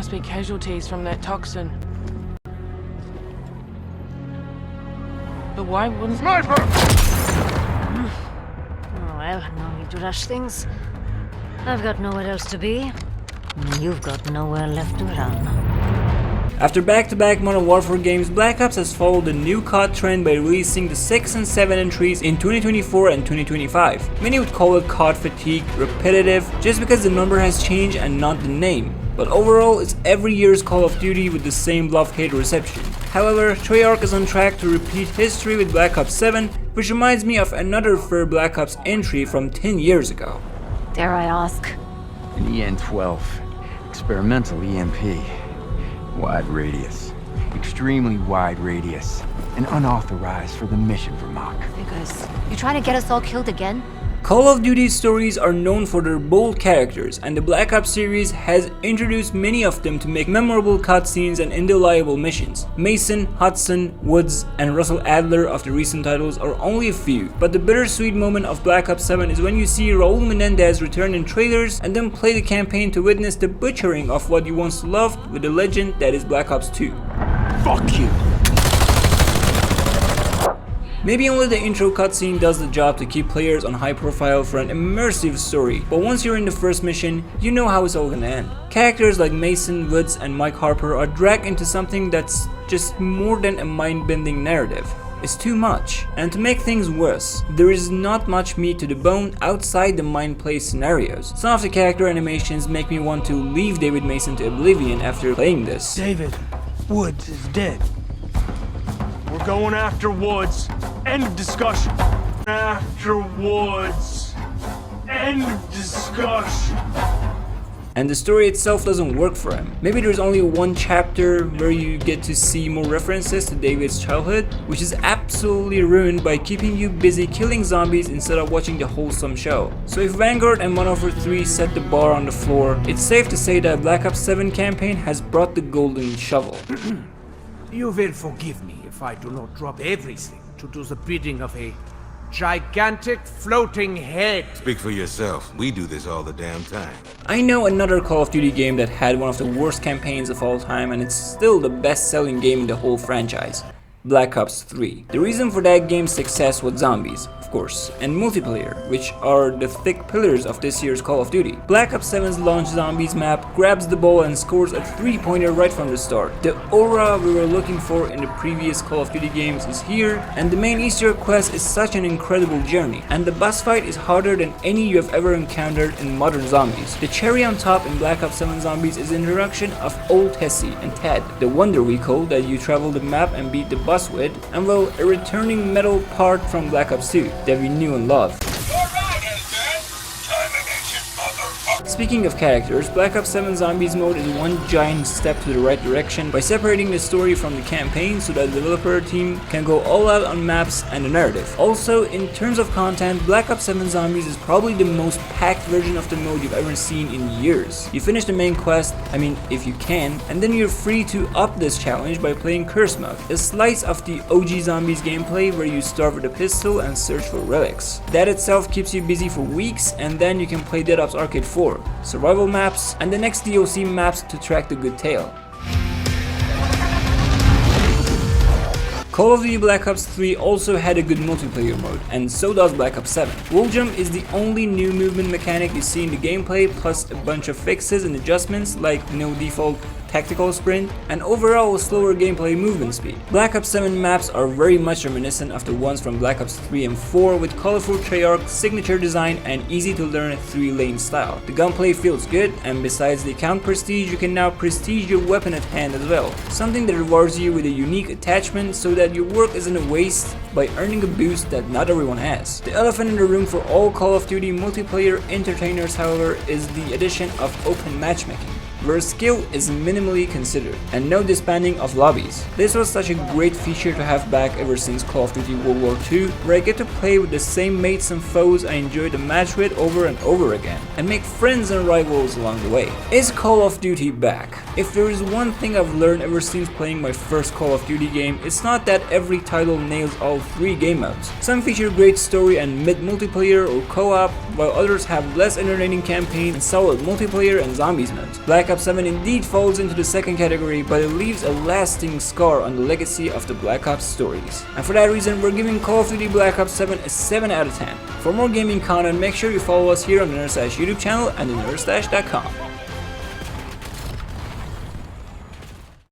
Must be casualties from that toxin. But why wouldn't... Sniper! Oh, well, no need to rush things. I've got nowhere else to be. And you've got nowhere left to run. After back-to-back Modern Warfare games, Black Ops has followed the new COD trend by releasing the 6 and 7 entries in 2024 and 2025. Many would call it COD fatigue, repetitive, just because the number has changed and not the name. But overall, it's every year's Call of Duty with the same love-hate reception. However, Treyarch is on track to repeat history with Black Ops 7, which reminds me of another fair Black Ops entry from 10 years ago. Dare I ask? An EN-12, experimental EMP. Wide radius, extremely wide radius, and unauthorized for the mission for Mach. Because you trying to get us all killed again? Call of Duty's stories are known for their bold characters, and the Black Ops series has introduced many of them to make memorable cutscenes and indelible missions. Mason, Hudson, Woods, and Russell Adler of the recent titles are only a few, but the bittersweet moment of Black Ops 7 is when you see Raul Menendez return in trailers and then play the campaign to witness the butchering of what you once loved with the legend that is Black Ops 2. Fuck you! Maybe only the intro cutscene does the job to keep players on high profile for an immersive story, but once you're in the first mission, you know how it's all gonna end. Characters like Mason, Woods, and Mike Harper are dragged into something that's just more than a mind-bending narrative. It's too much. And to make things worse, there is not much meat to the bone outside the mind play scenarios. Some of the character animations make me want to leave David Mason to oblivion after playing this. David, Woods is dead. We're going after Woods. End of discussion. After Woods. End of discussion. And the story itself doesn't work for him. Maybe there's only one chapter where you get to see more references to David's childhood, which is absolutely ruined by keeping you busy killing zombies instead of watching the wholesome show. So if Vanguard and Modern Warfare 3 set the bar on the floor, it's safe to say that Black Ops 7 campaign has brought the golden shovel. You will forgive me if I do not drop everything to do the bidding of a gigantic floating head. Speak for yourself. We do this all the damn time. I know another Call of Duty game that had one of the worst campaigns of all time, and it's still the best-selling game in the whole franchise. Black Ops 3. The reason for that game's success was zombies, of course, and multiplayer, which are the thick pillars of this year's Call of Duty. Black Ops 7's launch zombies map grabs the ball and scores a 3-pointer right from the start. The aura we were looking for in the previous Call of Duty games is here, and the main Easter egg quest is such an incredible journey, and the boss fight is harder than any you have ever encountered in modern zombies. The cherry on top in Black Ops 7 Zombies is the introduction of Old Tessie and Ted, the Wonder Vehicle that you travel the map and beat the boss with, and well, a returning metal part from Black Ops 2 that we knew and loved. Speaking of characters, Black Ops 7 Zombies mode is one giant step to the right direction by separating the story from the campaign so that the developer team can go all out on maps and the narrative. Also, in terms of content, Black Ops 7 Zombies is probably the most packed version of the mode you've ever seen in years. You finish the main quest, I mean if you can, and then you're free to up this challenge by playing Curse Mode, a slice of the OG Zombies gameplay where you start with a pistol and search for relics. That itself keeps you busy for weeks, and then you can play Dead Ops Arcade 4. Survival maps, and the next DLC maps to track the good tale. Call of Duty Black Ops 3 also had a good multiplayer mode, and so does Black Ops 7. Wall jump is the only new movement mechanic you see in the gameplay, plus a bunch of fixes and adjustments like no default tactical sprint, and overall slower gameplay movement speed. Black Ops 7 maps are very much reminiscent of the ones from Black Ops 3 and 4 with colorful Treyarch signature design and easy to learn 3-lane style. The gunplay feels good, and besides the account prestige, you can now prestige your weapon at hand as well, something that rewards you with a unique attachment so that your work isn't a waste by earning a boost that not everyone has. The elephant in the room for all Call of Duty multiplayer entertainers, however, is the addition of open matchmaking, where skill is minimally considered, and no disbanding of lobbies. This was such a great feature to have back ever since Call of Duty World War II, where I get to play with the same mates and foes I enjoyed the match with over and over again, and make friends and rivals along the way. Is Call of Duty back? If there is one thing I've learned ever since playing my first Call of Duty game, it's not that every title nails all 3 game modes. Some feature great story and mid-multiplayer or co-op, while others have less entertaining campaign and solid multiplayer and zombies modes. Black Ops 7 indeed falls into the second category, but it leaves a lasting scar on the legacy of the Black Ops stories. And for that reason, we're giving Call of Duty Black Ops 7 a 7 out of 10. For more gaming content, make sure you follow us here on the Nerdstash YouTube channel and the nerdstash.com.